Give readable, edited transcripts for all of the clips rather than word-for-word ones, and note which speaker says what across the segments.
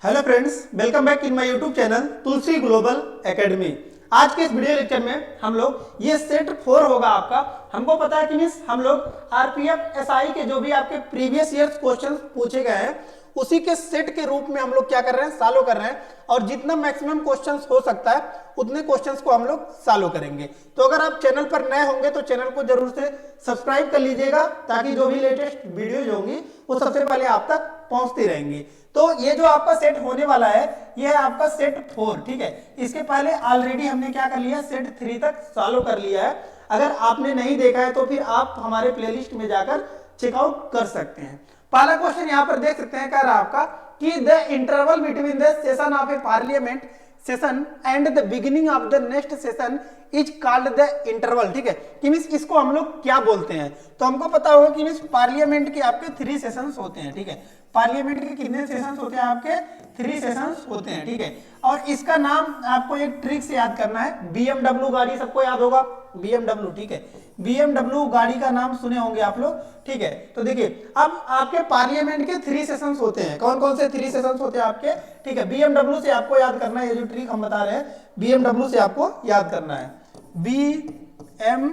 Speaker 1: Hello friends, welcome back in my YouTube channel Tulsi global academy. आज के इस video lecture में हम लोग ये सेट 4 होगा आपका। हमको पता है कि मीन्स हम लोग आरपीएफ एसआई के जो भी आपके प्रीवियस ईयर्स क्वेश्चन पूछे गए हैं उसी के सेट के रूप में हम लोग क्या कर रहे हैं, सॉल्व कर रहे हैं। और जितना मैक्सिमम क्वेश्चंस हो सकता है उतने क्वेश्चंस को हम लोग सॉल्व करेंगे। तो अगर आप चैनल पर नए होंगे तो चैनल को जरूर से सब्सक्राइब कर लीजिएगा ताकि जो भी लेटेस्ट वीडियोज होंगी वो सबसे पहले आप तक पहुंचती रहेंगी। तो ये जो आपका सेट होने वाला है ये है आपका सेट 4, ठीक है। इसके पहले ऑलरेडी हमने क्या कर लिया, सेट 3 तक सॉल्व कर लिया है। अगर आपने नहीं देखा है तो फिर आप हमारे प्लेलिस्ट में जाकर चेकआउट कर सकते हैं। पहला क्वेश्चन यहाँ पर देख सकते हैं, कह रहा आपका कि the interval between the session of A parliament session and the beginning of the next session is called the interval, ठीक है। कि मींस इसको हम लोग क्या बोलते हैं, तो हमको पता होगा कि मींस पार्लियामेंट के आपके 3 सेशंस होते हैं, ठीक है। पार्लियामेंट के कितने सेशंस होते हैं, आपके 3 सेशंस होते हैं, ठीक है। और इसका नाम आपको एक ट्रिक से याद करना है। बीएमडब्ल्यू गाड़ी सबको याद होगा, बीएमडब्ल्यू, ठीक है। बीएमडब्ल्यू गाड़ी का नाम सुने होंगे आप लोग, ठीक है। तो देखिए अब आपके पार्लियामेंट के 3 सेशंस होते हैं। कौन कौन से 3 सेशंस होते हैं आपके, ठीक है। बीएमडब्ल्यू से आपको याद करना है, ये जो ट्रिक हम बता रहे हैं बीएमडब्ल्यू से आपको याद करना है। बीएमडब्ल्यू,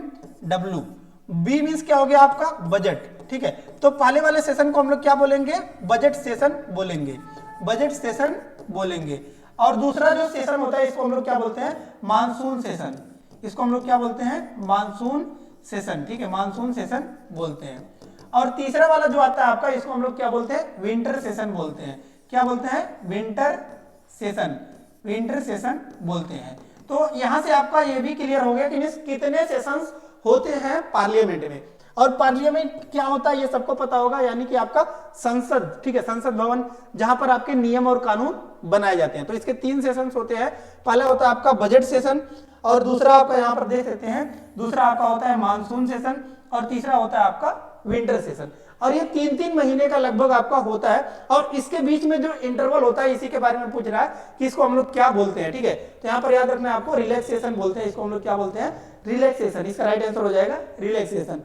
Speaker 1: बी मींस क्या हो गया आपका, बजट, ठीक है। तो पहले वाले सेशन को हम लोग क्या बोलेंगे, बजट सेशन बोलेंगे, बजट सेशन बोलेंगे। और दूसरा जो सेशन होता है इसको हम लोग क्या बोलते हैं, मानसून सेशन। इसको हम लोग क्या बोलते हैं, मानसून सेशन, ठीक है, मानसून सेशन बोलते हैं। और तीसरा वाला जो आता है आपका इसको हम लोग क्या बोलते हैं, विंटर सेशन बोलते हैं। क्या बोलते हैं, विंटर सेशन, विंटर सेशन बोलते हैं। तो यहां से आपका ये भी क्लियर हो गया कि कितने सेशंस होते हैं पार्लियामेंट में। और पार्लियामेंट क्या होता है ये सबको पता होगा, यानी कि आपका संसद, ठीक है, संसद भवन जहां पर आपके नियम और कानून बनाए जाते हैं। तो इसके 3 सेशंस होते हैं। पहला होता है आपका बजट सेशन, और दूसरा आपका यहाँ पर देख सकते हैं, दूसरा आपका होता है मानसून सेशन, और तीसरा होता है आपका विंटर सेशन। और ये 3-3 महीने का लगभग आपका होता है। और इसके बीच में जो इंटरवल होता है इसी के बारे में पूछ रहा है कि इसको हम लोग क्या बोलते हैं, ठीक है। तो यहाँ पर याद रखना है आपको, रिलैक्सेशन बोलते हैं, इसको हम लोग क्या बोलते हैं, रिलैक्सेशन। इसका राइट आंसर हो जाएगा रिलैक्सेशन।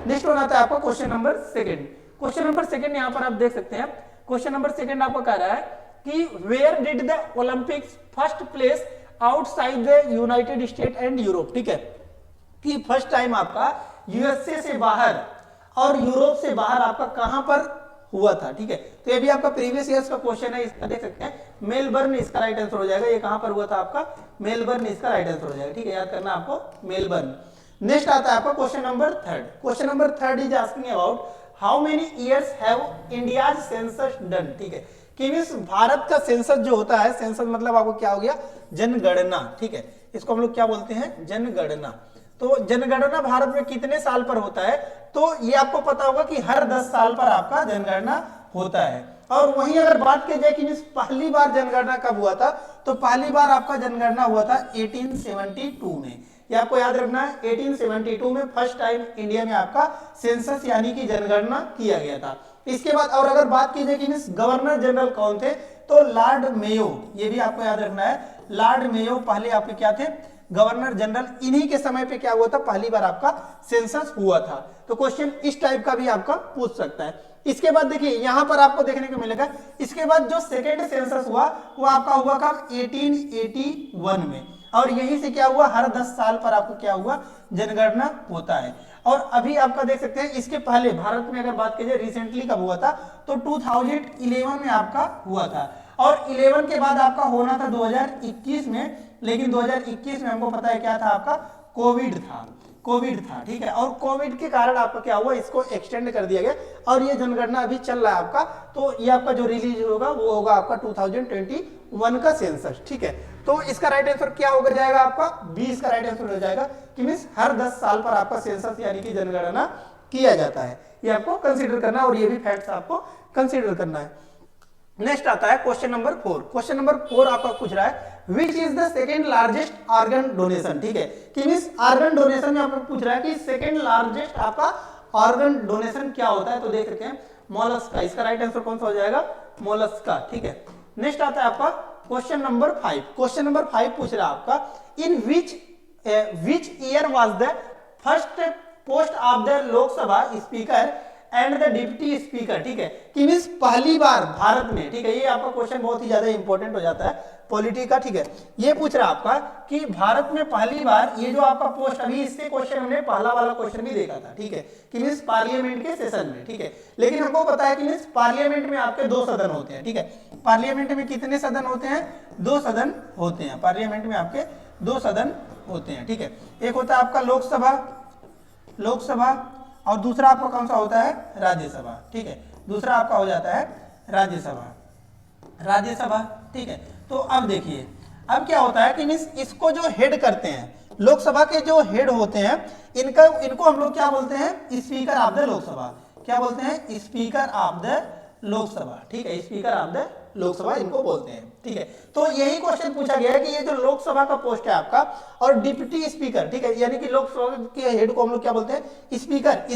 Speaker 1: नेक्स्ट वन आता है आपका क्वेश्चन नंबर 2। क्वेश्चन नंबर 2 यहाँ पर आप देख सकते हैं। क्वेश्चन नंबर 2 आपको कह रहा है कि where did the Olympics first place outside the United State and Europe, ठीक है। कि फर्स्ट टाइम आपका यूएसए से बाहर और यूरोप से बाहर आपका कहां पर हुआ था, ठीक है। तो ये भी आपका प्रीवियस ईयर्स का क्वेश्चन है, इसका देख सकते हैं, मेलबर्न इसका राइट आंसर हो जाएगा। ये कहां पर हुआ था आपका, मेलबर्न इसका राइट आंसर हो जाएगा, ठीक है, याद करना आपको, मेलबर्न। नेक्स्ट आता है आपका question number 3। Question number 3 is asking about how many years have India's census done, ठीक है। कि मींस भारत का सेंसस जो होता है, सेंसस मतलब आपको क्या हो गया, जनगणना, ठीक है। इसको हम लोग क्या बोलते हैं, जनगणना। तो जनगणना भारत में कितने साल पर होता है, तो ये आपको पता होगा कि हर 10 साल पर आपका जनगणना होता है। और वहीं अगर बात की जाए कि पहली बार जनगणना कब हुआ था, तो पहली बार आपका जनगणना हुआ था 1872 में। ये आपको याद रखना है, 1872 में फर्स्ट टाइम इंडिया में आपका सेंसस यानी कि जनगणना किया गया था। इसके बाद और अगर बात की जाए कि गवर्नर जनरल कौन थे, तो लॉर्ड मेयो, ये भी आपको याद रखना है, लॉर्ड मेयो पहले आपके क्या थे, गवर्नर जनरल। इन्हीं के समय पे क्या हुआ था, पहली बार आपका सेंसस हुआ था। तो क्वेश्चन इस टाइप का भी आपका पूछ सकता है। इसके बाद देखिए यहां पर आपको देखने को मिलेगा, इसके बाद जो सेकेंड सेंसस हुआ वो आपका हुआ कब, 1881 में। और यहीं से क्या हुआ, हर 10 साल पर आपको क्या हुआ, जनगणना होता है। और अभी आपका देख सकते हैं इसके पहले भारत में अगर बात की जाए रिसेंटली कब हुआ था, तो 2011 में आपका हुआ था। और 11 के बाद आपका होना था 2021 में, लेकिन 2021 में हमको पता है क्या था आपका, कोविड था, कोविड था, ठीक है। और कोविड के कारण आपका क्या हुआ, इसको एक्सटेंड कर दिया गया। और ये जनगणना अभी चल रहा है आपका। तो ये आपका जो रिलीज होगा वो होगा आपका 2021 का सेंसस, ठीक है। तो इसका राइट आंसर क्या हो जाएगा आपका, 20 का राइट आंसर हो जाएगा। कि मींस हर 10 साल पर आपका सेंसस यानी कि जनगणना किया जाता है। ये आपको कंसीडर करना है और ये भी फैक्ट्स आपको कंसीडर करना है। नेक्स्ट आता है क्वेश्चन नंबर 4। क्वेश्चन नंबर 4 आपका पूछ रहा है which is the second largest organ donation, ठीक है। कि मींस ऑर्गन डोनेशन में आपको पूछ रहा है कि सेकेंड लार्जेस्ट आपका ऑर्गन डोनेशन क्या होता है, तो देख सकते हैं मोलस्का। इसका राइट आंसर कौन सा हो जाएगा, मोलस्का, ठीक है। नेक्स्ट आता है आपका क्वेश्चन नंबर 5। क्वेश्चन नंबर 5 पूछ रहा है आपका in which year was the first post of the Lok Sabha speaker and the deputy speaker, ठीक है, कि मींस पहली बार भारत में, ठीक है, ये आपका क्वेश्चन बहुत ही ज्यादा इंपॉर्टेंट हो जाता है पॉलिटी का, ठीक है, ये पूछ रहा है आपका कि भारत में पहली बार ये जो आपका पोस्ट, अभी इससे क्वेश्चन हमने पहला वाला क्वेश्चन भी देखा था, ठीक है, कि मींस पार्लियामेंट के सेशन में, ठीक है, लेकिन हमको पता है कि मींस पार्लियामेंट में आपके 2 सदन होते हैं, ठीक है, पार्लियामेंट में कितने सदन होते हैं? 2 सदन होते हैं, पार्लियामेंट में आपके 2 सदन होते हैं, ठीक है, एक होता है आपका लोकसभा और दूसरा आपका कौन सा होता है? राज्यसभा, ठीक है, दूसरा आपका हो जाता है राज्यसभा, ठीक है। तो अब देखिए, अब क्या होता है कि मींस इसको जो हेड करते हैं, लोकसभा के जो हेड होते हैं, इनको हम लोग क्या बोलते हैं? Speaker of the Lok Sabha. क्या बोलते हैं? स्पीकर ऑफ द लोकसभा, ठीक है, स्पीकर ऑफ द लोकसभा इनको बोलते हैं, ठीक है। तो यही क्वेश्चन पूछा गया है कि ये जो लोकसभा का पोस्ट है आपका और डिप्टी स्पीकर, ठीक है, यानी कि लोकसभा के हेड को हम लोग क्या बोलते हैं?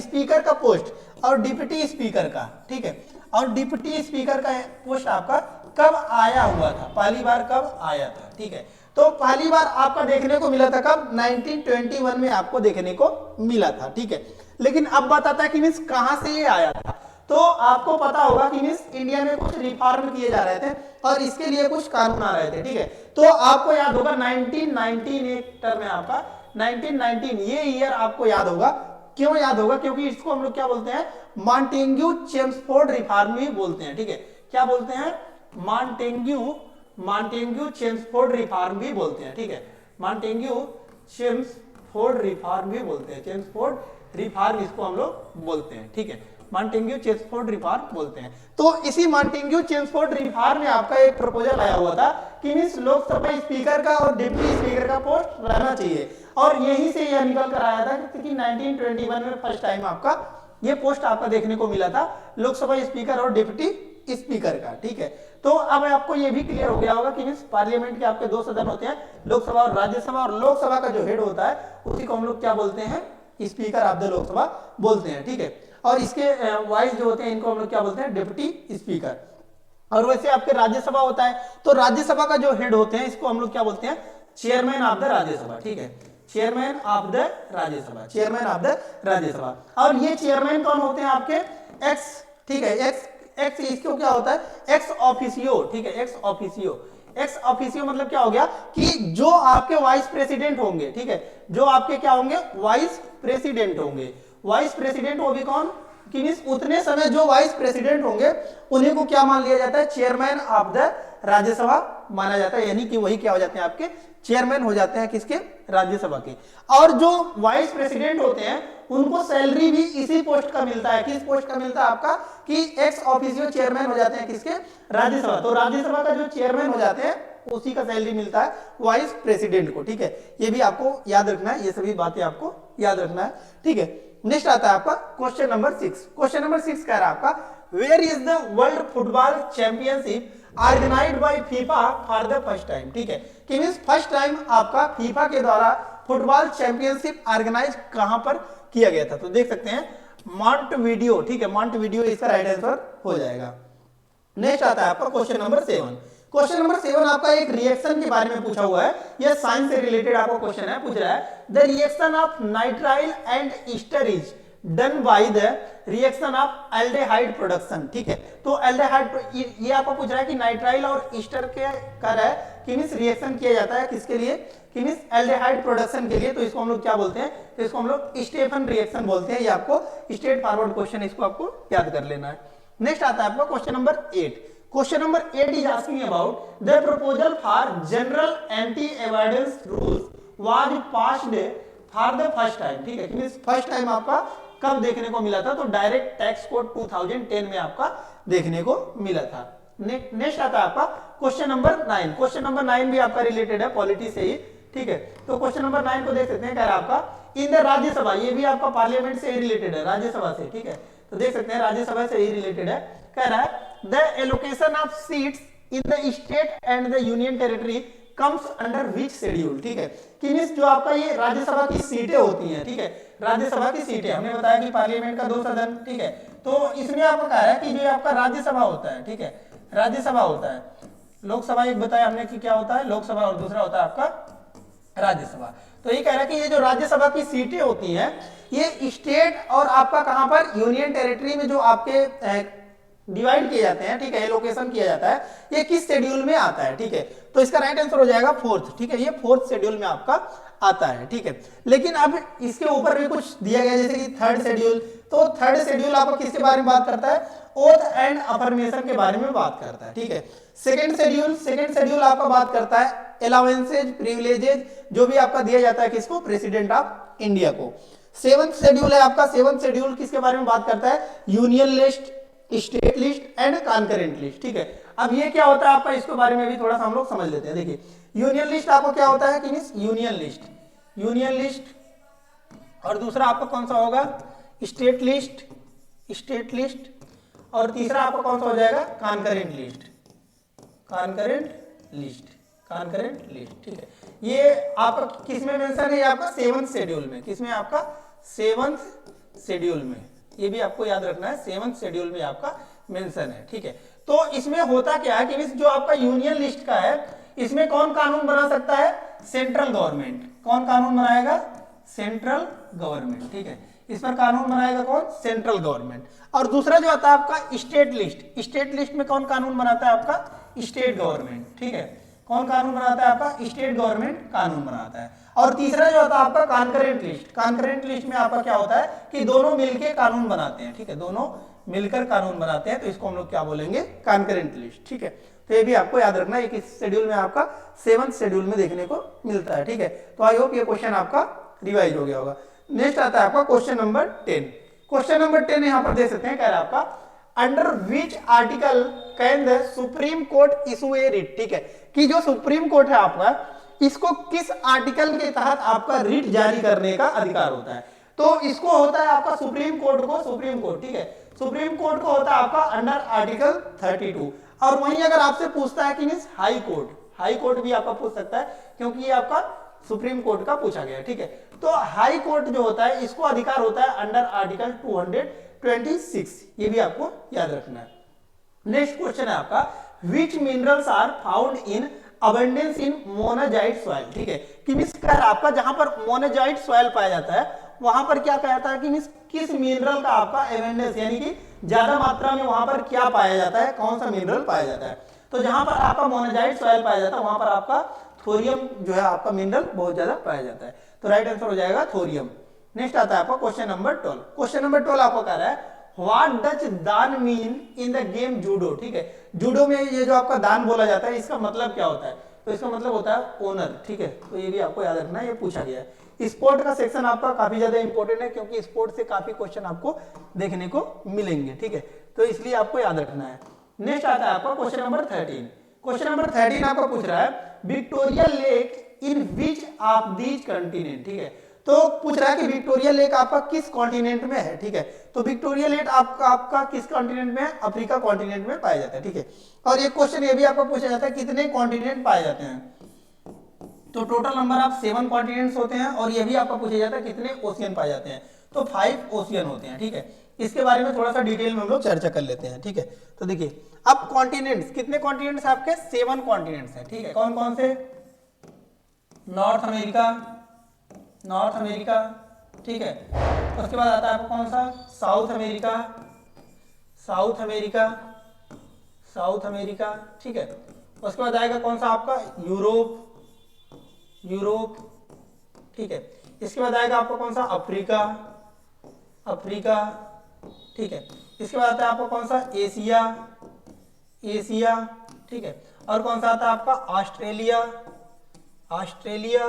Speaker 1: स्पीकर का पोस्ट और डिप्टी स्पीकर का, ठीक है, और डिप्टी स्पीकर का पोस्ट आपका कब आया हुआ था? पहली बार कब आया था? ठीक है, तो पहली बार आपका देखने को मिला था कब? 1921 में आपको देखने को मिला था, ठीक है। लेकिन अब बताता है कि मींस कहां से ये आया था। तो आपको पता होगा कि मींस इंडिया में कुछ रिफॉर्म किए जा रहे थे और इसके लिए कुछ कानून आ रहे थे, ठीक है। तो आपको याद होगा 1919 एक टर्म है आपका 1919, ये ईयर आपको याद होगा। क्यों याद होगा? क्योंकि इसको हम लोग क्या बोलते हैं? मॉन्टेग्यू चेम्सफोर्ड रिफॉर्म भी बोलते हैं, ठीक है। क्या बोलते हैं? मॉन्टेग्यू चेम्सफोर्ड रिफॉर्म भी बोलते हैं, ठीक है, मॉन्टेग्यू चेम्सफोर्ड रिफॉर्म भी बोलते हैं, चेम्सफोर्ड रिफॉर्म इसको हम लोग बोलते हैं, ठीक है, मॉन्टेग्यू चेम्सफोर्ड रिफॉर्म बोलते हैं। तो इसी मॉन्टेग्यू चेम्सफोर्ड रिफॉर्म में आपका एक प्रपोजल आया हुआ था कि मींस लोकसभा स्पीकर का और डिप्टी स्पीकर का पोस्ट रहना चाहिए, और यहीं से यह निकल कर आया था कि 1921 में फर्स्ट टाइम आपका ये पोस्ट आपका देखने को मिला था, लोकसभा स्पीकर और डिप्टी स्पीकर का, ठीक है। तो अब आपको ये भी क्लियर हो गया होगा कि पार्लियामेंट के आपके 2 सदन होते हैं, लोकसभा और राज्यसभा, और लोकसभा का जो हेड होता है उसी को हम लोग क्या बोलते हैं? स्पीकर ऑफ द लोकसभा बोलते हैं, ठीक है। और इसके वाइस जो होते हैं इनको हम लोग क्या बोलते हैं? Deputy speaker. और वैसे आपके राज्यसभा होता है, तो राज्यसभा का जो हेड होते हैं इसको हम लोग क्या बोलते हैं? चेयरमैन ऑफ द राज्यसभा, ठीक है, chairman of the Rajya Sabha, chairman of the Rajya Sabha. और ये चेयरमैन कौन होते हैं? आपके एक्स, ठीक है, एक्स इसको क्या होता है? एक्स ऑफिसियो, ठीक है, एक्स ऑफिसियो मतलब क्या हो गया कि जो आपके वाइस प्रेसिडेंट होंगे, ठीक है, जो आपके क्या होंगे? वाइस प्रेसिडेंट होंगे। वाइस प्रेसिडेंट वो भी कौन? कि मींस उतने समय जो वाइस प्रेसिडेंट होंगे उन्हीं को क्या मान लिया जाता है? चेयरमैन ऑफ द राज्यसभा माना जाता है, यानी कि वही क्या हो जाते हैं? आपके चेयरमैन हो जाते हैं किसके? राज्यसभा के। और जो वाइस प्रेसिडेंट होते हैं उनको सैलरी भी इसी पोस्ट का मिलता है। किस पोस्ट का मिलता है आपका? कि एक्स ऑफिसियो चेयरमैन हो जाते हैं किसके? राज्यसभा। तो राज्यसभा का जो चेयरमैन हो जाते हैं उसी का सैलरी मिलता है वाइस प्रेसिडेंट को, ठीक है। ये भी आपको याद रखना है, ये सभी बातें आपको याद रखना है, ठीक है। नेक्स्ट आता है आपका क्वेश्चन नंबर 6। क्वेश्चन नंबर 6 कह रहा है आपका where is the world football championship organized by FIFA for the first time, ठीक है, कि मींस फर्स्ट टाइम आपका फीफा के द्वारा फुटबॉल चैंपियनशिप ऑर्गेनाइज कहां पर किया गया था? तो देख सकते हैं मॉन्टेविडियो, ठीक है, मॉन्टेविडियो इसका राइट आंसर हो जाएगा। नेक्स्ट आता है आपका क्वेश्चन नंबर 7। क्वेश्चन नंबर 7 आपका एक रिएक्शन के बारे में पूछा हुआ है, यह साइंस से रिलेटेड आपका क्वेश्चन है। पूछ रहा है the reaction of nitrile and Easter is done by the reaction of aldehyde production, ठीक है। तो एल्डिहाइड ये आपको पूछ रहा है कि नाइट्राइल और ईस्टर के कर है कि मींस रिएक्शन किया जाता है किसके लिए? कि मींस एल्डिहाइड प्रोडक्शन के लिए। तो इसको हम लोग क्या बोलते हैं? तो इसको हम लोग स्टेफन रिएक्शन बोलते हैं। ये आपको स्ट्रेट फॉरवर्ड क्वेश्चन, इसको आपको याद कर लेना है। नेक्स्ट आता है आपका question number 8। Question number 8 is asking about the proposal for general anti avoidance rules was passed for the first time, ठीक है, कि मींस फर्स्ट टाइम आपका कब देखने को मिला था? तो डायरेक्ट टैक्स कोड 2010 में आपका देखने को मिला था। नेक्स्ट आता है आपका क्वेश्चन नंबर 9। क्वेश्चन नंबर 9 भी आपका रिलेटेड है पॉलिटी से ही, ठीक है। तो क्वेश्चन नंबर 9 को देख सकते हैं, कह रहा है आपका इन द राज्यसभा, ये भी आपका पार्लियामेंट से ही रिलेटेड है, राज्यसभा से, ठीक है। तो देख सकते हैं राज्यसभा से ही रिलेटेड है। कह रहा है the allocation of seats in the state and the union territory comes under which schedule, ठीक है, कि मींस जो आपका ये राज्यसभा की सीटें होती हैं, ठीक है, राज्यसभा की सीटें हमने बताया कि पार्लियामेंट का 2 सदन, ठीक है। तो इसमें आपको कहा है कि जो आपका राज्यसभा होता है, ठीक है, राज्यसभा होता है, लोकसभा एक बताया हमने कि क्या होता है? लोकसभा, और दूसरा होता है आपका राज्यसभा। तो ये कह रहा है कि ये जो राज्यसभा की सीटें होती हैं ये स्टेट और आपका कहां पर यूनियन टेरिटरी में जो आपके डिवाइड किए जाते हैं, ठीक है, एलोकेशन किया जाता है, ये किस शेड्यूल में आता है, ठीक है। तो इसका राइट आंसर हो जाएगा फोर्थ, ठीक है, ये फोर्थ शेड्यूल में आपका आता है, ठीक है। लेकिन अब इसके ऊपर भी कुछ दिया गया जैसे कि थर्ड शेड्यूल, तो थर्ड शेड्यूल आपको किसके बारे में बात करता है, ओथ एंड अफर्मेशन के बारे में बात करता है, ठीक है। सेकंड शेड्यूल आपका बात करता है अलाउंसेज प्रिविलेजेज जो भी आपका दिया जाता है किसको, प्रेसिडेंट ऑफ इंडिया को। सेवंथ शेड्यूल है आपका, सेवंथ शेड्यूल किसके बारे में बात करता है, union list, state list and concurrent list, ठीक है। अब ये क्या होता है आपका, इसके बारे में भी थोड़ा सा हम लोग समझ लेते हैं। देखिए यूनियन लिस्ट आपको क्या होता है कि मींस यूनियन लिस्ट और दूसरा आपका कौन सा होगा, स्टेट लिस्ट और तीसरा आपका कौन सा हो जाएगा, कॉन्करेंट लिस्ट, ठीक है। ये आपका किस में मेंशन है, ये आपका सेवंथ शेड्यूल में, किसमें आपका सेवंथ शेड्यूल में, ये भी आपको याद रखना है, सेवंथ शेड्यूल में आपका मेंशन है, ठीक है। तो इसमें होता क्या है कि जो आपका यूनियन लिस्ट का है इसमें कौन कानून बना सकता है, सेंट्रल गवर्नमेंट। कौन कानून बनाएगा, सेंट्रल गवर्नमेंट, ठीक है। इस पर कानून बनाएगा कौन, सेंट्रल गवर्नमेंट। और दूसरा जो आता है आपका स्टेट लिस्ट में कौन कानून बनाता है आपका, स्टेट गवर्नमेंट, ठीक है। कौन कानून बनाता है आपका, स्टेट गवर्नमेंट कानून बनाता है। और तीसरा जो आता है आपका कॉन्करेंट लिस्ट में आपका क्या होता है कि दोनों मिलकर कानून बनाते हैं, ठीक है, दोनों मिलकर कानून बनाते हैं, तो इसको हम लोग क्या बोलेंगे, कॉन्करेंट लिस्ट, ठीक है। तो ये भी आपको याद रखना है, किस शेड्यूल में आपका, सेवंथ शेड्यूल में देखने को मिलता है, ठीक है। तो आई होप ये क्वेश्चन आपका रिवाइज हो गया होगा। नेक्स्ट आता है आपका क्वेश्चन नंबर 10। क्वेश्चन नंबर 10 यहाँ पर देख सकते हैं, कह रहा है आपका under which article can the supreme court issue A writ, ठीक है, कि जो सुप्रीम कोर्ट है आपका इसको किस आर्टिकल के तहत आपका रिट जारी करने का अधिकार होता है। तो इसको होता है आपका सुप्रीम कोर्ट, ठीक है, सुप्रीम कोर्ट को होता है आपका अंडर आर्टिकल 32। और वहीं अगर आपसे पूछता है कि मींस हाई कोर्ट भी आपका पूछ सकता है, क्योंकि ये आपका सुप्रीम कोर्ट का पूछा गया है, ठीक है। तो हाई कोर्ट जो होता है इसको अधिकार होता है अंडर आर्टिकल 226, ये भी आपको याद रखना है। नेक्स्ट क्वेश्चन है आपका which minerals are found in abundance in monazite soil, ठीक है, कि मींस कर आपका जहां पर मोनाजाइट सॉइल पाया जाता है वहां पर क्या कहता है कि मींस किस मिनरल का आपका एबंडेंस यानी कि ज्यादा मात्रा में वहां पर क्या पाया जाता है, कौन सा मिनरल पाया जाता है। तो जहां पर आपका मोनाजाइट सॉइल पाया जाता है वहां पर आपका थोरियम जो है आपका मिनरल बहुत ज्यादा पाया जाता है, तो राइट आंसर हो जाएगा थोरियम। नेक्स्ट आता है आपका क्वेश्चन नंबर 12। क्वेश्चन नंबर 12 आपको कह रहा है व्हाट डज दान mean in the game judo, ठीक है। जूडो में ये जो आपका दान बोला जाता है इसका मतलब क्या होता है, तो इसका मतलब होता है ओनर, ठीक है। तो ये भी आपको याद रखना है, ये पूछा गया है। स्पोर्ट का सेक्शन आपका काफी ज्यादा इंपॉर्टेंट है क्योंकि स्पोर्ट से काफी क्वेश्चन आपको देखने को मिलेंगे, ठीक है, तो इसलिए आपको याद रखना है। नेक्स्ट आता है आपका क्वेश्चन नंबर 13। क्वेश्चन नंबर 13 आपका पूछ रहा है Victoria lake in which of these continent, ठीक है। तो पूछ रहा है कि विक्टोरिया लेक आपका किस कॉन्टिनेंट में है, ठीक है। तो विक्टोरिया लेक आपका किस कॉन्टिनेंट में है, अफ्रीका कॉन्टिनेंट में पाया जाता है, ठीक है। और एक क्वेश्चन ये भी आपको पूछा जाता है कितने कॉन्टिनेंट पाए जाते हैं, तो टोटल नंबर ऑफ 7 कॉन्टिनेंट्स होते हैं। और ये भी आपका पूछा जाता है कितने ओशियन पाए जाते हैं, तो 5 ओशियन होते हैं, ठीक है। इसके बारे में थोड़ा सा डिटेल में हम लोग चर्चा कर लेते हैं, ठीक है। तो देखिए अब कॉन्टिनेंट्स, कितने कॉन्टिनेंट्स आपके, 7 कॉन्टिनेंट्स हैं, ठीक है। कौन कौन से, नॉर्थ अमेरिका, ठीक है। उसके बाद आता है आपको कौन सा, साउथ अमेरिका, ठीक है। उसके बाद आएगा कौन सा आपका यूरोप, ठीक है। इसके बाद आएगा आपको कौन सा, अफ्रीका, ठीक है। इसके बाद आता है आपको कौन सा, एशिया, ठीक है। और कौन सा आता है आपका, ऑस्ट्रेलिया।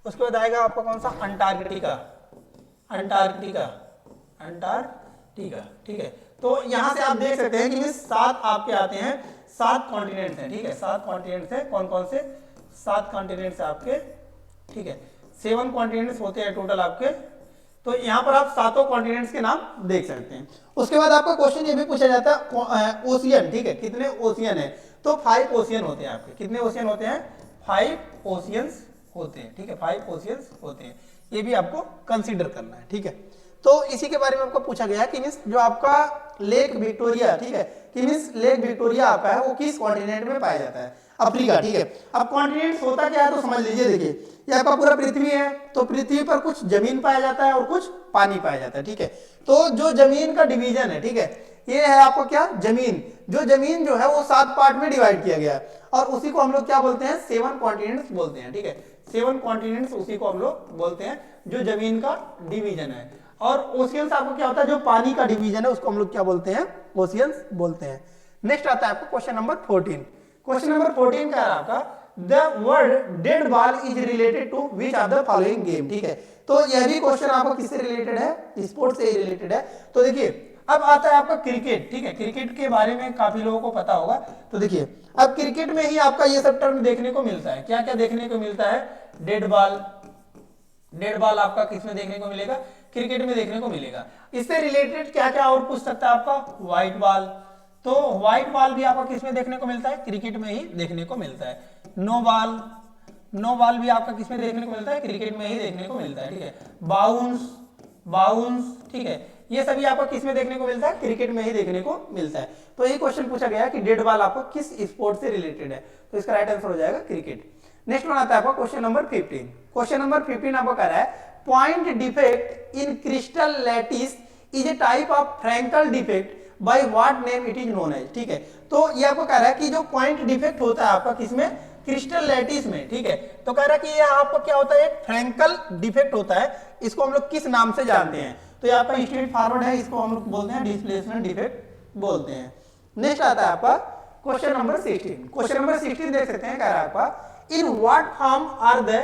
Speaker 1: उसके बाद आएगा आपका कौन सा, अंटार्कटिका, ठीक है। तो यहां से आप देख सकते हैं कि 7 आपके आते हैं, 7 कॉन्टिनेंट्स हैं, ठीक है। 7 कॉन्टिनेंट्स हैं, कौन कौन से, 7 कॉन्टिनेंट्स आपके, ठीक है। 7 कॉन्टिनेंट्स होते हैं टोटल आपके। तो यहाँ पर आप 7 कॉन्टिनेंट्स के नाम देख सकते हैं। उसके बाद आपका क्वेश्चन ये भी पूछा जाता है ओशियन, ठीक है, कितने ओशियन है, तो 5 ओशियन होते हैं आपके। कितने ओशियन होते हैं, 5 ओशियंस होते हैं, ठीक है, 5 ओशियंस होते हैं। ये भी आपको कंसीडर करना है, ठीक है। तो इसी के बारे में आपको पूछा गया है कि मीन्स जो आपका लेक विक्टोरिया, ठीक है, कि मीन्स लेक विक्टोरिया आपका है वो किस कॉन्टिनेंट में पाया जाता है? अफ्रीका, ठीक है। अब कॉन्टिनेंट होता क्या है तो समझ लीजिए, देखिए ये आपका पूरा पृथ्वी है, तो पृथ्वी पर कुछ जमीन पाया जाता है और कुछ पानी पाया जाता है, ठीक है। तो जो जमीन का डिवीजन है, ठीक है, ये है आपको क्या, जमीन। जो जमीन जो है वो 7 पार्ट में डिवाइड किया गया है और उसी को हम लोग क्या बोलते हैं, 7 कॉन्टिनेंट्स बोलते हैं, ठीक है। 7 कॉन्टिनेंट्स उसी को हम लोग बोलते हैं जो जमीन का डिवीजन है। और ओशियंस आपको क्या होता है, जो पानी का डिवीजन है उसको हम लोग क्या बोलते हैं, ओशियंस बोलते हैं। नेक्स्ट आता है आपको क्वेश्चन नंबर 14। क्वेश्चन नंबर 14 का है आपका the word dead ball is related to which of the following game, ठीक है। तो यह भी क्वेश्चन आपको किससे रिलेटेड है, स्पोर्ट्स से रिलेटेड है। तो देखिए अब आता है आपका क्रिकेट, ठीक है। क्रिकेट के बारे में काफी लोगों को पता होगा। तो देखिए अब क्रिकेट में ही आपका ये सब टर्म देखने को मिलता है। क्या क्या देखने को मिलता है, डेड बॉल, डेड बॉल आपका किसमें देखने को मिलेगा, क्रिकेट में देखने को मिलेगा। इससे रिलेटेड क्या क्या और पूछ सकता है आपका, व्हाइट बॉल, तो व्हाइट बॉल भी आपको किसमें देखने को मिलता है, क्रिकेट में ही देखने को मिलता है। नो बॉल, नो बॉल भी आपका किसमें देखने को मिलता है, क्रिकेट में ही देखने को मिलता है, ठीक है। बाउंस, बाउंस, ठीक है, ये सभी आपको किसमें देखने को मिलता है, क्रिकेट में ही देखने को मिलता है। तो ये क्वेश्चन पूछा गया कि डेड बॉल आपको किस स्पोर्ट से रिलेटेड है, तो इसका राइट आंसर हो जाएगा क्रिकेट। नेक्स्ट वन आता है आपका क्वेश्चन नंबर 15। क्वेश्चन नंबर 15 आपको कह रहा है point defect in crystal lattice is a type of Frenkel defect by what name it is known as, ठीक है। तो ये आपको कह रहा है कि जो पॉइंट डिफेक्ट होता है आपका किसमें, क्रिस्टल लैटिस में, ठीक है। तो कह रहा है कि ये आपको क्या होता है, एक फ्रैंकल डिफेक्ट होता है, इसको हम लोग किस नाम से जानते हैं। तो ये आपका स्ट्रेट फॉरवर्ड है, इसको हम लोग बोलते हैं डिस्प्लेसमेंट डिफेक्ट बोलते हैं। नेक्स्ट आता है आपका क्वेश्चन नंबर 16। क्वेश्चन नंबर 16 देख सकते हैं, कह रहा है आपका in what form are the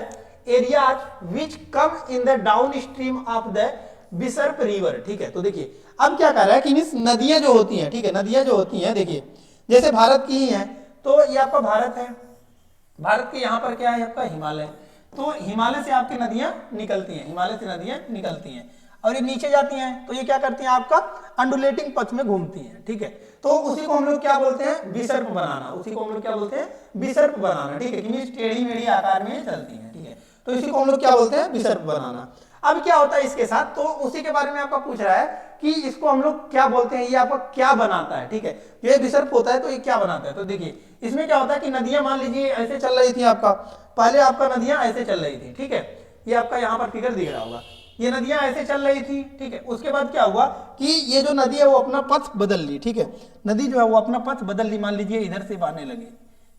Speaker 1: areas which come in the downstream of the Bishop river, ठीक है। तो देखिए अब क्या कर रहा है कि मींस नदियां जो होती हैं, ठीक है, नदियां जो होती हैं, देखिए जैसे भारत की ही है, तो ये आपका भारत है, भारत के यहाँ पर क्या है आपका हिमालय, तो हिमालय से आपकी नदियां निकलती हैं, हिमालय से नदियां निकलती हैं और ये नीचे जाती हैं, तो ये क्या करती हैं आपका अंडुलेटिंग पथ में घूमती हैं, ठीक है। तो उसी को हम लोग क्या बोलते हैं, बिसर्प बनाना, उसी को हम लोग क्या बोलते हैं, बिसर्प बनाना, ठीक है, कि टेढ़ी मेढ़ी आकार में चलती हैं, ठीक है। तो इसी को हम लोग क्या बोलते हैं, बिसर्प बनाना। अब क्या होता है इसके साथ, तो उसी के बारे में आपका पूछ रहा है कि इसको हम लोग क्या बोलते हैं, ये आपका क्या बनाता है, ठीक है। ये बिसर्प होता है तो ये क्या बनाता है, तो देखिए इसमें क्या होता है कि नदियां मान लीजिए ऐसे चल रही थी, आपका पहले आपका नदियां ऐसे चल रही थी, ठीक है, ये आपका यहाँ पर फिगर दिख रहा होगा, ये नदियां ऐसे चल रही थी, ठीक है। उसके बाद क्या हुआ कि ये जो नदी है वो अपना पथ बदल ली, ठीक है, नदी जो है वो अपना पथ बदल ली, मान लीजिए इधर से बहने लगी,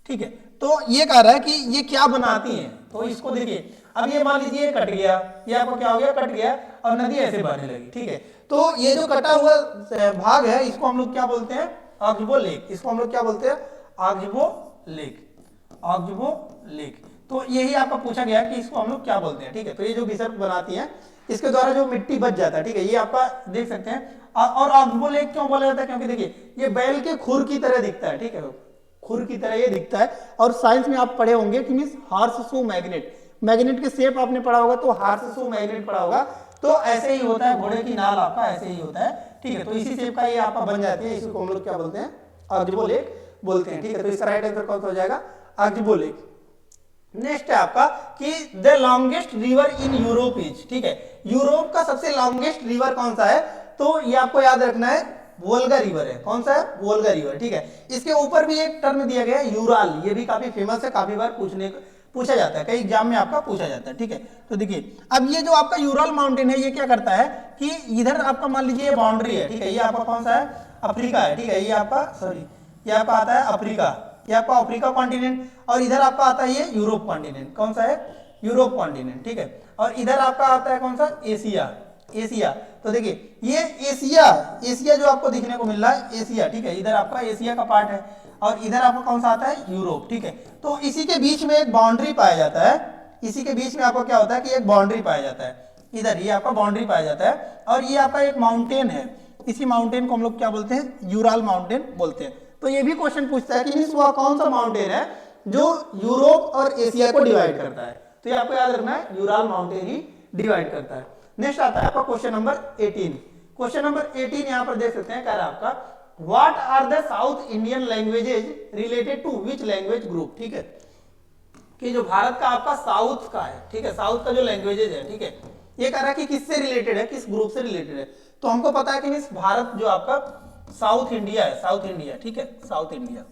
Speaker 1: ठीक है। तो ये कह रहा है कि ये क्या बनाती है, तो इसको देखिए अब ये मान लीजिए कट गया, ये आपको क्या हो गया, कट गया और नदी ऐसे बहने लगी, ठीक है। तो ये जो कटा हुआ भाग है इसको हम लोग क्या बोलते हैं, ऑक्सबो लेक, इसको हम लोग क्या बोलते हैं, ऑक्सबो लेक, ऑक्सबो लेक। तो यही आपका पूछा गया कि इसको हम लोग क्या बोलते हैं, ठीक है। तो ये जो बिसर्प बनाती है इसके द्वारा जो मिट्टी बच जाता है, ठीक है, ये आपका देख सकते हैं। और ऑक्सबो लेक क्यों बोला जाता है, क्योंकि देखिए ये बैल के खुर की तरह दिखता है, ठीक है, खुर की तरह ये दिखता है। और साइंस में आप पढ़े होंगे कि means horse shoe magnet, magnet के शेप आपने पढ़ा होगा, तो हॉर्स शू मैग्नेट पढ़ा होगा, तो ऐसे ही होता है, घोड़े की नाल आपका ऐसे ही होता है, ठीक है। तो इसी शेप का ये आपका बन जाती है, इसको हम लोग क्या बोलते हैं, ऑक्सबो लेक बोलते हैं, ठीक है। तो इसका राइट आंसर कौन सा हो जाएगा, ऑक्सबो लेक। नेक्स्ट है आपका कि the longest river in Europe is, ठीक है, यूरोप का सबसे लॉन्गेस्ट रिवर कौन सा है, तो ये आपको याद रखना है, वोल्गा रिवर है। कौन सा है, वोल्गा रिवर, ठीक है। इसके ऊपर भी एक टर्म दिया गया है यूराल, ये भी काफी फेमस है, काफी बार पूछा जाता है, कई एग्जाम में आपका पूछा जाता है, ठीक है। तो देखिए अब ये जो आपका यूराल माउंटेन है ये क्या करता है कि इधर आपका मान लीजिए ये बाउंड्री है, ठीक है, ये आपका कौन सा है, अफ्रीका है, ठीक है, ये आपका सॉरी ये आपका आता है अफ्रीका, ये आपका अफ्रीका कॉन्टिनेंट, और इधर आपका आता है ये यूरोप कॉन्टिनेंट, कौन सा है, यूरोप कॉन्टिनेंट, ठीक है। और इधर आपका आता है कौन सा, एशिया, एशिया। तो देखिए ये एशिया, एशिया जो आपको दिखने को मिल रहा है एशिया, ठीक है, इधर आपका एशिया का पार्ट है और इधर आपका कौन सा आता है, यूरोप, ठीक है। तो इसी के बीच में एक बाउंड्री पाया जाता है, इसी के बीच में आपको क्या होता है कि एक बाउंड्री पाया जाता है, इधर ये आपका बाउंड्री पाया जाता है और ये आपका एक माउंटेन है, इसी माउंटेन को हम लोग क्या बोलते हैं, यूराल माउंटेन बोलते हैं। तो ये भी क्वेश्चन पूछता है कि वह कौन सा माउंटेन है जो यूरोप और एशिया को डिवाइड करता है, तो ये आपको याद रखना है, यूराल माउंटेन ही डिवाइड करता है। नेक्स्ट आता है आपका क्वेश्चन नंबर 18। क्वेश्चन नंबर 18 यहां पर देख सकते हैं, कह रहा है आपका what are the South Indian languages related to which language group, ठीक है, कि जो भारत का आपका साउथ का है, ठीक है, साउथ का जो लैंग्वेजेज है, ठीक है, ये कह रहा है कि किससे रिलेटेड है, किस ग्रुप से रिलेटेड है। तो हमको पता है कि मीन्स भारत जो आपका साउथ इंडिया है, साउथ इंडिया, ठीक है, साउथ इंडिया,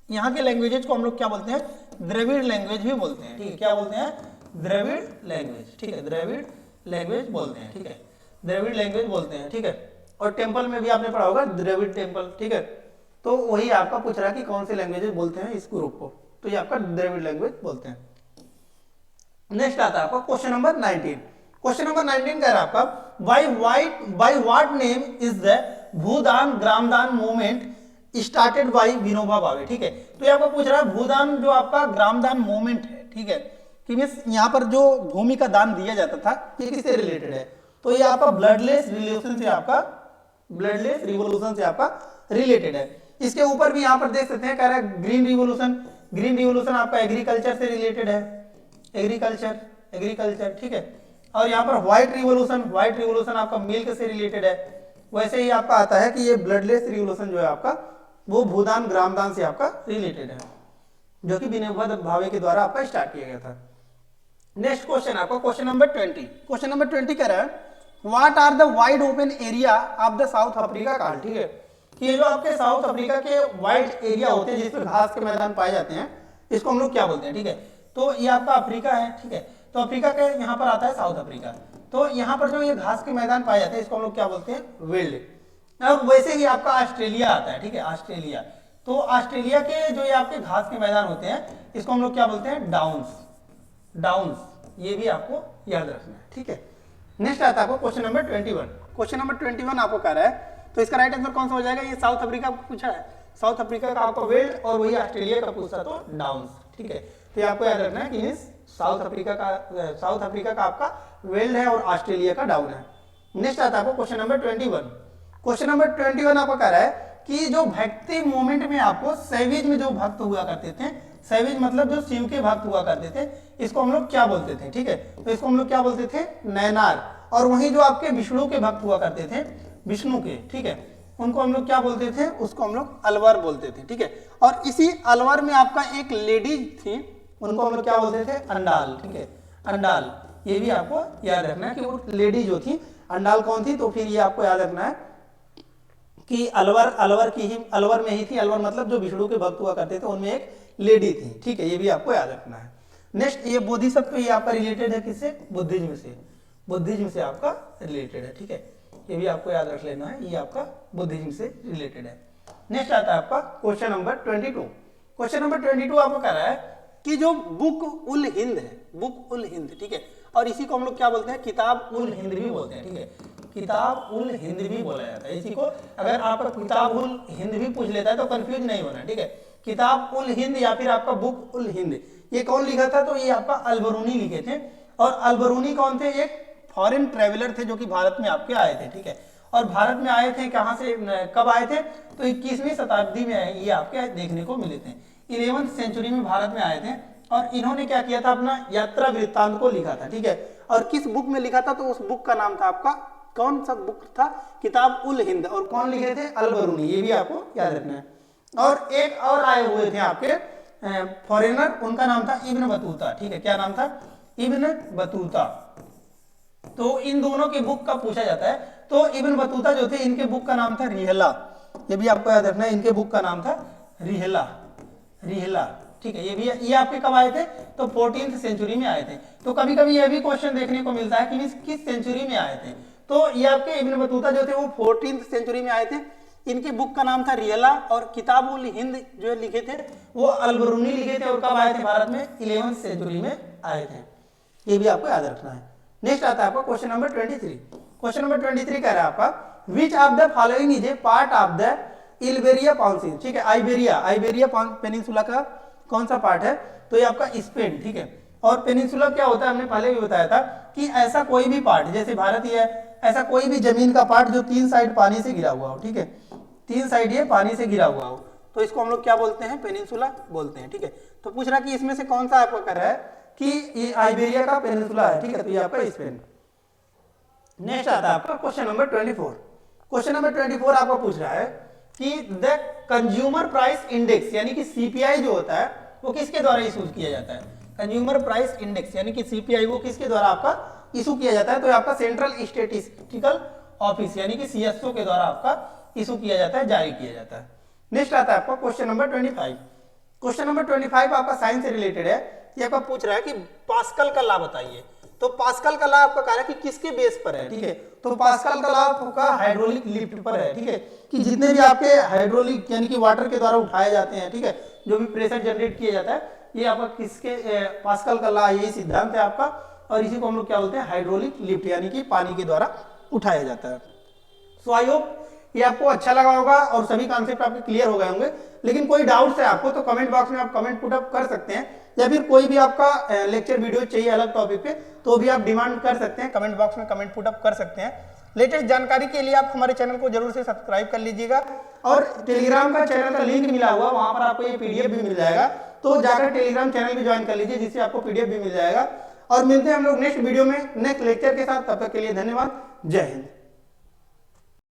Speaker 1: यहाँ के लैंग्वेजेस को हम लोग क्या बोलते हैं, द्रविड़ लैंग्वेज भी बोलते हैं, ठीक है, क्या बोलते हैं, द्रविड़ लैंग्वेज, ठीक है, द्रविड़ लैंग्वेज बोलते हैं, ठीक है, द्रविड़ लैंग्वेज बोलते हैं, ठीक है। और टेम्पल में भी आपने पढ़ा होगा द्रविड़ टेम्पल, ठीक है। तो वही आपका पूछ रहा है कि कौन से लैंग्वेजेस बोलते हैं इस ग्रुप को, तो ये आपका द्रविड़ लैंग्वेज बोलते हैं। नेक्स्ट आता है आपका क्वेश्चन नंबर 19। क्वेश्चन नंबर 19 कह रहा है आपका bye what name is the Bhoodan Gramdan movement started by Vinoba Bhave, ठीक है। तो ये आपको पूछ रहा है भूदान जो आपका ग्रामदान मूवमेंट है, ठीक है, कि मींस यहाँ पर जो भूमि का दान दिया जाता था ये किससे रिलेटेड है, तो ये आपका ब्लडलेस रिवॉल्यूशन से आपका ब्लडलेस रिवॉल्यूशन से आपका रिलेटेड है। इसके ऊपर भी यहाँ पर देख सकते हैं, कह रहा है ग्रीन रिवॉल्यूशन, ग्रीन रिवॉल्यूशन आपका एग्रीकल्चर से रिलेटेड है, एग्रीकल्चर, ठीक है। और यहाँ पर व्हाइट रिवॉल्यूशन आपका मिल्क से रिलेटेड है। वैसे ही आपका आता है कि ये ब्लडलेस रिवॉल्यूशन जो है आपका वो भूदान ग्रामदान से आपका रिलेटेड है, जो कि विनोबा भावे के द्वारा आपका स्टार्ट किया गया था। नेक्स्ट क्वेश्चन आपका क्वेश्चन नंबर 20। क्वेश्चन नंबर 20 कह रहा है what are the wide open area of the South Africa called, ठीक है, कि ये जो आपके साउथ अफ्रीका के वाइड एरिया होते हैं जिसमें घास के मैदान पाए जाते हैं, इसको हम लोग क्या बोलते हैं, ठीक है। तो ये आपका अफ्रीका है, ठीक है, तो अफ्रीका के यहाँ पर आता है साउथ अफ्रीका। तो यहाँ पर जो ये घास के मैदान पाए जाते हैं इसको हम लोग क्या बोलते हैं, वेल्ड। और वैसे ही आपका ऑस्ट्रेलिया आता है, ठीक है, ऑस्ट्रेलिया। तो ऑस्ट्रेलिया के जो ये आपके घास के मैदान होते हैं इसको हम लोग क्या बोलते हैं, डाउन्स, ये भी आपको याद रखना है, ठीक है। नेक्स्ट आता है आपको क्वेश्चन नंबर 21। क्वेश्चन नंबर 21 आपको कह रहा है, तो इसका राइट आंसर कौन सा हो जाएगा, ये साउथ अफ्रीका पूछा है, साउथ अफ्रीका का आपका वेल्ड और वही ऑस्ट्रेलिया का पूछा तो डाउन्स, ठीक है। तो ये आपको याद रखना है कि साउथ अफ्रीका का आपका वेल्ड है और ऑस्ट्रेलिया का डाउन है। नेक्स्ट आता है आपको क्वेश्चन नंबर 21। क्वेश्चन नंबर 21 आपको कह रहा है कि जो भक्ति मूवमेंट में आपको सैविज में जो भक्त हुआ करते थे, सैविज मतलब जो शिव के भक्त हुआ करते थे, इसको हम लोग क्या बोलते थे, ठीक है, तो इसको हम लोग क्या बोलते थे, नैनार। और वहीं जो आपके विष्णु के भक्त हुआ करते थे, विष्णु के, ठीक है, उनको हम लोग क्या बोलते थे, उसको हम लोग अलवर बोलते थे, ठीक है। और इसी अलवर में आपका एक लेडीज थी, उनको हम लोग क्या बोलते थे, अंडाल, ठीक है, अंडाल। ये भी आपको याद रखना है कि वो लेडी जो थी अंडाल कौन थी, तो फिर ये आपको याद रखना है कि अलवर में ही थी। अलवर मतलब जो विष्णु के भक्त हुआ करते थे उनमें एक लेडी थी, ठीक है, ये भी आपको याद रखना है। नेक्स्ट ये बोधिसत्व, ये आपका रिलेटेड है किससे, बुद्धिज्म से आपका रिलेटेड है, ठीक है, ये भी आपको याद रख लेना है, ये आपका बुद्धिज्म से रिलेटेड है। नेक्स्ट आता है आपका क्वेश्चन नंबर 22। क्वेश्चन नंबर 22 आपको कह रहा है कि जो बुक उल हिंद है, बुक उल हिंद, ठीक है, और इसी को हम लोग क्या बोलते हैं, किताब उल हिंद भी बोलते हैं, ठीक है, किताब उल हिंद भी बोला जाता है इसी को। अगर आपका किताब उल हिंद भी पूछ लेता है तो कंफ्यूज नहीं होना, ठीक है, किताब उल हिंद या फिर आपका बुक उल हिंद, ये कौन लिखा था, तो ये आपका अलबरूनी लिखे थे। और अलबरूनी कौन थे, एक फॉरेन ट्रेवलर थे जो कि भारत में आपके आए थे, ठीक है, और भारत में आए थे कहाँ से, कब आए थे, तो 21वीं शताब्दी में आए, ये आपके देखने को मिले थे, 11वीं सेंचुरी में भारत में आए थे। और इन्होंने क्या किया था, अपना यात्रा वृत्तांत को लिखा था, ठीक है। और किस बुक में लिखा था, तो उस बुक का नाम था आपका, कौन सा बुक था, किताब उल हिंद। और कौन लिखे थे, अलबरूनी, ये भी आपको याद रखना है। और एक और आए हुए थे आपके फॉरेनर, उनका नाम था इब्न बतूता, ठीक है, क्या नाम था, इब्न बतूता। तो इन दोनों के बुक का पूछा जाता है, तो इब्न बतूता जो थे इनके बुक का नाम था रिहला, ये भी आपको याद रखना है, इनके बुक का नाम था रिहला, ठीक है। ये आपके कब आए थे, तो 14th सेंचुरी में आए थे। तो कभी कभी यह भी क्वेश्चन देखने को मिलता है कि किस सेंचुरी में आए थे, तो ये आपके इब्न बतूता जो थे वो 14th सेंचुरी में आए थे। इनके बुक का नाम था रियला और किताब उल हिंद जो लिखे थे वो अलबरूनी लिखे थे। और कब आए थे भारत में, 11th सेंचुरी में आए थे, ये भी आपको याद रखना है। नेक्स्ट आता है आपका क्वेश्चन नंबर 23। क्वेश्चन नंबर 23 कह रहा है आपका which of the following is a part of the Iberia peninsula, ठीक है, आइबेरिया पेनिनसुला का कौन सा पार्ट है, तो ये आपका स्पेन, ठीक है। और पेनिनसुला क्या होता है, हमने पहले भी बताया था कि ऐसा कोई भी पार्ट, जैसे भारत ही है, ऐसा कोई भी जमीन का पार्ट जो 3 साइड पानी से घिरा हुआ हो, ठीक है, 3 साइड ये पानी से घिरा हुआ हो, तो इसको हम लोग क्या बोलते हैं, पेनिनसुला बोलते हैं, ठीक है। तो पूछ रहा कि इसमें से कौन सा आपको कर रहा है कि ये आइबेरिया का पेनिनसुला है, ठीक है, तो ये आपका स्पेन। नेक्स्ट आता है आपका क्वेश्चन नंबर 24। क्वेश्चन नंबर 24 आपको पूछ रहा है कि द कंज्यूमर प्राइस इंडेक्स यानी कि सीपीआई जो होता है वो किसके द्वारा इशू किया जाता है, कंज्यूमर प्राइस इंडेक्स यानी कि सीपीआई वो किसके द्वारा आपका इशू किया जाता है तो आपका सेंट्रल स्टैटिस्टिकल ऑफिस यानी कि सीएसओ के द्वारा आपका इशू किया जाता है, जारी किया जाता है। नेक्स्ट आता है आपका क्वेश्चन नंबर 25। क्वेश्चन नंबर 25 आपका साइंस से रिलेटेड है। ये आपका पूछ रहा है कि पास्कल का लॉ बताइए। तो पास्कल का लॉ आपका कह रहा है कि किसके बेस पर है, ठीक है। तो पास्कल का लॉ आपका हाइड्रोलिक लिफ्ट पर है, ठीक है, कि जितने भी आपके हाइड्रोलिक यानी कि वाटर के द्वारा उठाए जाते हैं, ठीक है, जो भी प्रेशर जनरेट किया जाता है, ये आपका किसके पास्कल का लॉ, यही सिद्धांत है आपका, और इसी को हम लोग क्या बोलते हैं, हाइड्रोलिक लिफ्ट यानी कि पानी के द्वारा उठाया जाता है। सो आई होप ये आपको अच्छा लगा होगा और सभी कॉन्सेप्ट आपके क्लियर हो गए होंगे। लेकिन कोई डाउट्स है आपको तो कमेंट बॉक्स में आप कमेंट पुट अप कर सकते हैं, या फिर कोई भी आपका लेक्चर वीडियो चाहिए अलग टॉपिक पे तो भी आप डिमांड कर सकते हैं, कमेंट बॉक्स में कमेंट पुट अप कर सकते हैं। लेटेस्ट जानकारी के लिए आप हमारे चैनल को जरूर से सब्सक्राइब कर लीजिएगा, और टेलीग्राम का चैनल का लिंक मिला हुआ, वहां पर आपको ये पीडीएफ भी मिल जाएगा, तो जाकर टेलीग्राम चैनल भी ज्वाइन कर लीजिए, जिससे आपको पीडीएफ भी मिल जाएगा। और मिलते हैं हम लोग नेक्स्ट वीडियो में नेक्स्ट लेक्चर के साथ, तब तक के लिए धन्यवाद, जय हिंद।